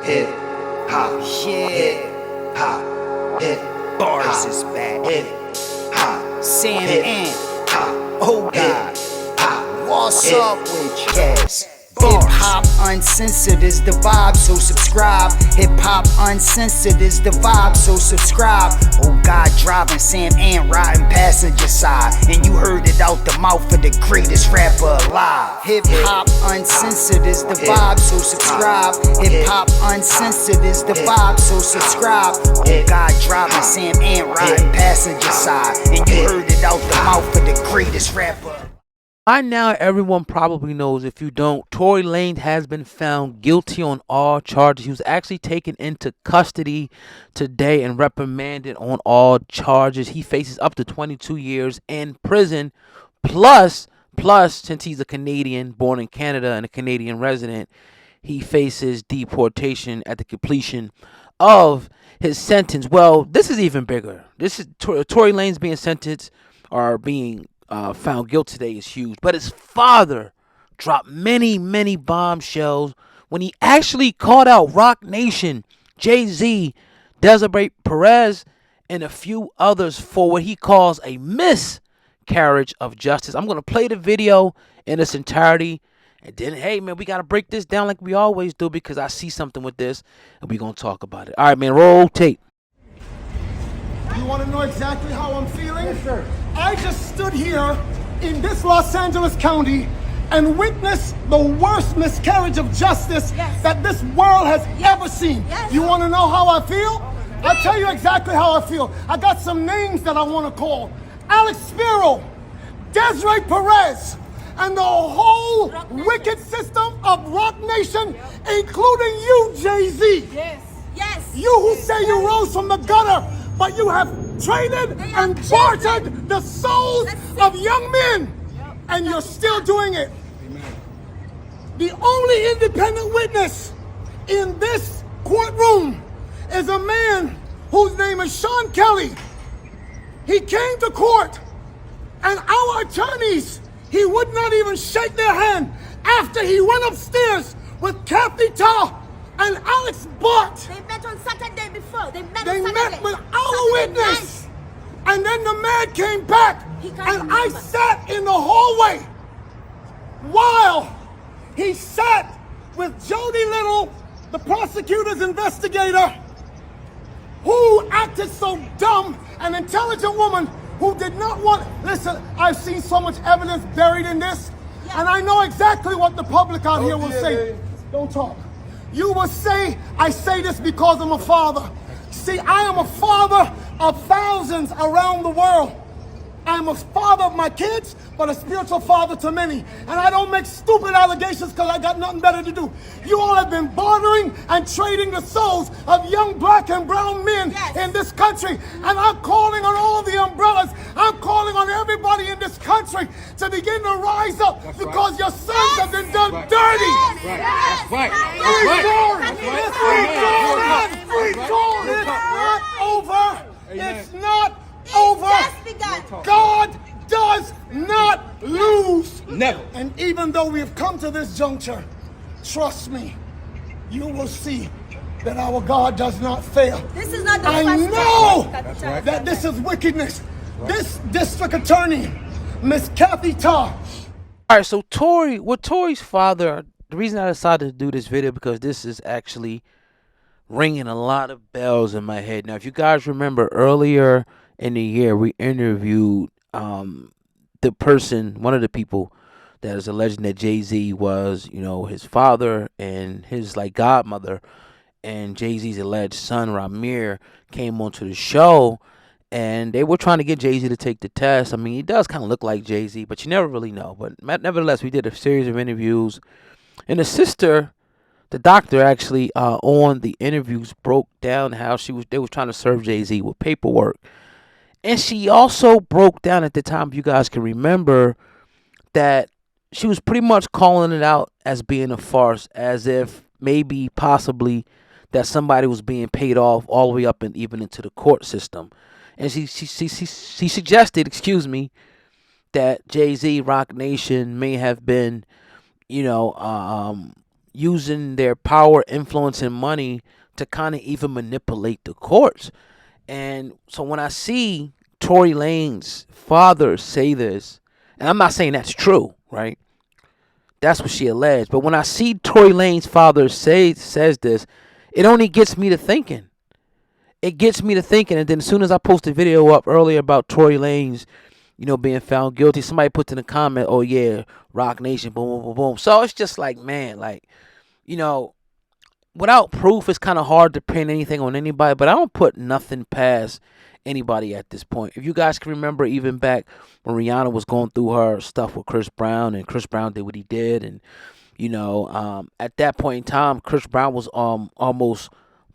hip hop, Yeah, hip hop, hip bars is back. hip hop, Sam hip and hop, oh God, hop. what's Hip up with you? Hip hop uncensored is the vibe, so subscribe. Hip hop uncensored is the vibe, so subscribe. Oh God, driving Sam and riding passenger side, and you heard it out the mouth of the greatest rapper alive. Hip hop uncensored is the vibe, so subscribe. Hip hop uncensored is the vibe, so subscribe. Oh God, driving Sam and riding passenger side, and you heard it out the mouth of the greatest rapper. By now, everyone probably knows. If you don't, Tory Lanez has been found guilty on all charges. He was actually taken into custody today and reprimanded on all charges. He faces up to 22 years in prison, plus, since he's a Canadian, born in Canada and a Canadian resident, he faces deportation at the completion of his sentence. Well, this is even bigger. This is Tory Lanez being sentenced or being found guilty today is huge. But his father dropped many bombshells when he actually called out Roc Nation, Jay-Z, Desiree Perez, and a few others for what he calls a miscarriage of justice. I'm going to play the video in its entirety. And then, hey, man, we got to break this down like we always do because I see something with this, and we're going to talk about it. All right, man, roll tape. You want to know exactly how I'm feeling? Yes, sir. I just stood here in this Los Angeles County and witnessed the worst miscarriage of justice that this world has ever seen. Yes. You want to know how I feel? I'll tell you exactly how I feel. I got some names that I want to call. Alex Spiro, Desiree Perez, and the whole wicked system of Roc Nation, including you, Jay-Z. Yes. Yes. You who say you rose from the gutter, but you have traded and bartered the souls of young men, and you're still doing it. Amen. The only independent witness in this courtroom is a man whose name is Sean Kelly. He came to court, and our attorneys, he would not even shake their hand after he went upstairs with Kathy Ta and Alex Bott. They met on Saturday before. They met with our witness. And then the man came back, and I sat in the hallway while he sat with Jody Little, the prosecutor's investigator, who acted so dumb, an intelligent woman who did not want, listen, I've seen so much evidence buried in this, and I know exactly what the public out here will say. Don't talk. You will say, I say this because I'm a father. See, I am a father of thousands around the world. I'm a father of my kids, but a spiritual father to many. And I don't make stupid allegations because I got nothing better to do. You all have been bartering and trading the souls of young black and brown men in this country. And I'm calling on all the umbrellas. I'm calling on everybody in this country to begin to rise up because your sons have been done dirty. That's right. It's not over. God does not lose. Never. And even though we have come to this juncture, trust me, you will see that our God does not fail. This is not the I first know time that this is wickedness. This district attorney, Miss Kathy Ta. All right, so Tory's father, the reason I decided to do this video because this is actually ringing a lot of bells in my head. Now, if you guys remember earlier in the year, we interviewed the person, one of the people that is alleging that Jay-Z was, his father and his godmother, and Jay-Z's alleged son Ramir came onto the show, and they were trying to get Jay-Z to take the test. I mean, he does kind of look like Jay-Z, but you never really know. But nevertheless, we did a series of interviews, and the sister, the doctor, actually on the interviews broke down how they were trying to serve Jay-Z with paperwork. And she also broke down at the time, if you guys can remember, that she was pretty much calling it out as being a farce, as if maybe possibly that somebody was being paid off all the way up and even into the court system. And she suggested, that Jay-Z, Roc Nation may have been, using their power, influence, and money to kind of even manipulate the courts. And so when I see Tory Lanez's father say this, and I'm not saying that's true, right? That's what she alleged. But when I see Tory Lanez's father says this, it only gets me to thinking. It gets me to thinking. And then as soon as I post a video up earlier about Tory Lanez, being found guilty, somebody puts in a comment, oh yeah, Roc Nation, boom, boom, boom, boom. So it's just like, man, like, without proof, it's kind of hard to pin anything on anybody, but I don't put nothing past anybody at this point. If you guys can remember, even back when Rihanna was going through her stuff with Chris Brown, and Chris Brown did what he did, and at that point in time, Chris Brown was almost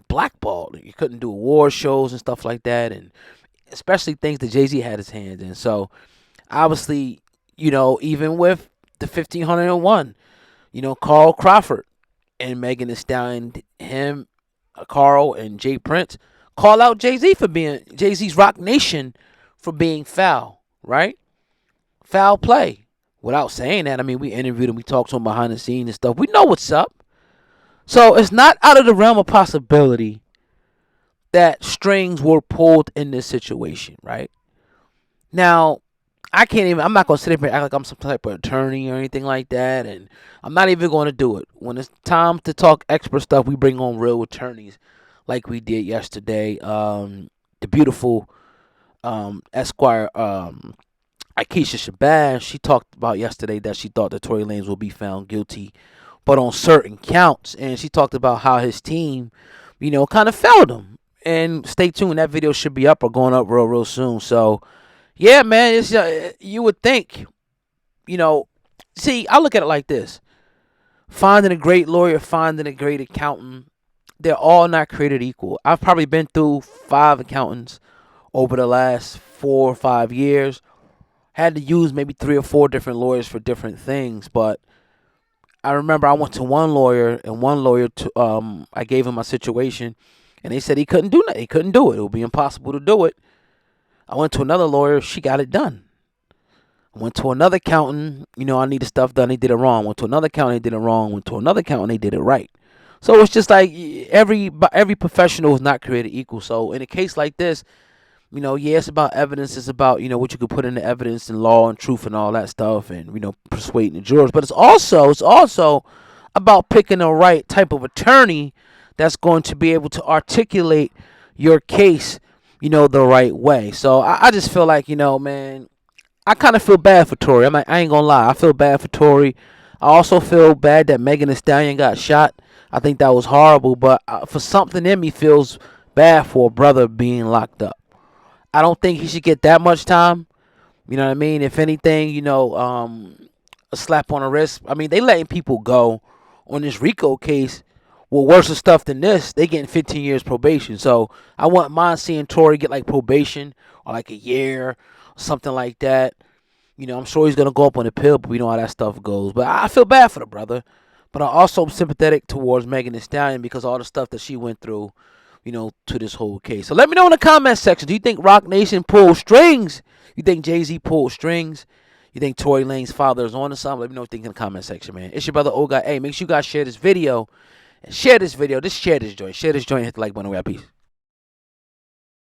blackballed. You couldn't do award shows and stuff like that, and especially things that Jay-Z had his hands in. So obviously, even with the 1501, Carl Crawford and Megan Thee Stallion, him, Carl, and Jay Prince call out Jay-Z for being Jay-Z's Roc Nation for being foul, right? Foul play. Without saying that, I mean, we interviewed him, we talked to him behind the scenes and stuff. We know what's up. So it's not out of the realm of possibility that strings were pulled in this situation, right? Now, I'm not going to sit here and act like I'm some type of attorney or anything like that, and I'm not even going to do it. When it's time to talk expert stuff, we bring on real attorneys like we did yesterday. The beautiful Esquire, Akeisha Shabazz, she talked about yesterday that she thought that Tory Lanez will be found guilty, but on certain counts, and she talked about how his team, kind of failed him. And stay tuned, that video should be up or going up real soon. So, yeah, man, it's you would think, see, I look at it like this. Finding a great lawyer, finding a great accountant, they're all not created equal. I've probably been through 5 accountants over the last 4 or 5 years. Had to use maybe 3 or 4 different lawyers for different things, but I remember I went to one lawyer, and one lawyer, I gave him my situation, and they said he couldn't do nothing. He couldn't do it. It would be impossible to do it. I went to another lawyer. She got it done. I went to another accountant. I needed stuff done. They did it wrong. Went to another accountant. They did it wrong. Went to another accountant. They did it right. So it's just like every professional is not created equal. So in a case like this, it's about evidence. It's about, what you could put into evidence and law and truth and all that stuff, and, persuading the jurors. But it's also about picking the right type of attorney that's going to be able to articulate your case, the right way. So I just feel like, man, I kind of feel bad for Tory. I ain't gonna lie. I feel bad for Tory. I also feel bad that Megan Thee Stallion got shot. I think that was horrible. But for something in me feels bad for a brother being locked up. I don't think he should get that much time. You know what I mean? If anything, a slap on the wrist. I mean, they letting people go on this RICO case with worse stuff than this. They getting 15 years probation. So I wouldn't mind seeing Tory get like probation or like a year, something like that. I'm sure he's going to go up on appeal, but we know how that stuff goes. But I feel bad for the brother. But I also am sympathetic towards Megan Thee Stallion because all the stuff that she went through, to this whole case. So let me know in the comment section. Do you think Roc Nation pulled strings? You think Jay-Z pulled strings? You think Tory Lanez's father is on to something? Let me know what you think in the comment section, man. It's your brother, O Guy. Hey, make sure you guys share this video. And share this video. Just share this joint. Share this joint. Hit the like button. We out. Peace.